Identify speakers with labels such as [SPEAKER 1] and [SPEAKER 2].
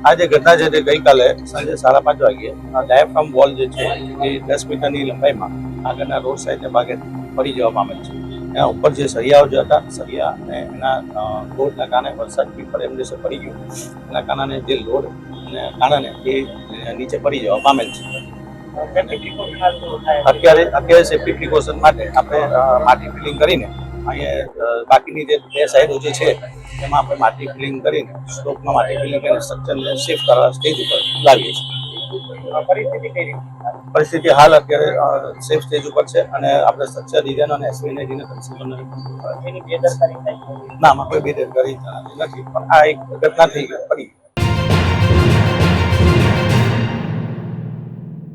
[SPEAKER 1] આ જે ઘટના છે તે ગઈકાલે સાંજે 5:30 વાગ્યે ડાયાફ્રામ વોલ જે છે એ 10 મીટરની લંબાઈમાં આગળના રોડ સાઈડના ભાગે પડી જવા પામેલ છે. એના ઉપર જે સળિયાઓ જે હતા સળિયા અને એના લોડના કારણે વરસાદ પડે એમ દિવસે પડી ગયો એના કારણે જે લોડ કારણે એ નીચે પડી જવા પામેલ છે. અત્યારે સેફ્ટી પ્રિકોશન માટે આપણે માટી ફિલિંગ કરીને અહીંયા બાકીની જે 2 સાઈડો જે છે એમાં આપણે માટી ફિલિંગ કરીને સ્ટોકમાં માટી ફિલિંગ કરીને સ્ટ્રક્ચરને સેફ કરવા સ્ટેજ ઉપર લાવીએ છીએ. પરિસ્થિતિ હાલ અત્યારે સેફ સ્ટેજ ઉપર છે અને આપણે સ્ટ્રક્ચર ડિઝાઇન અને એસવીને ના આમાં કોઈ બેદરકારી નથી, પણ આ એક ઘટના થઈ પડી.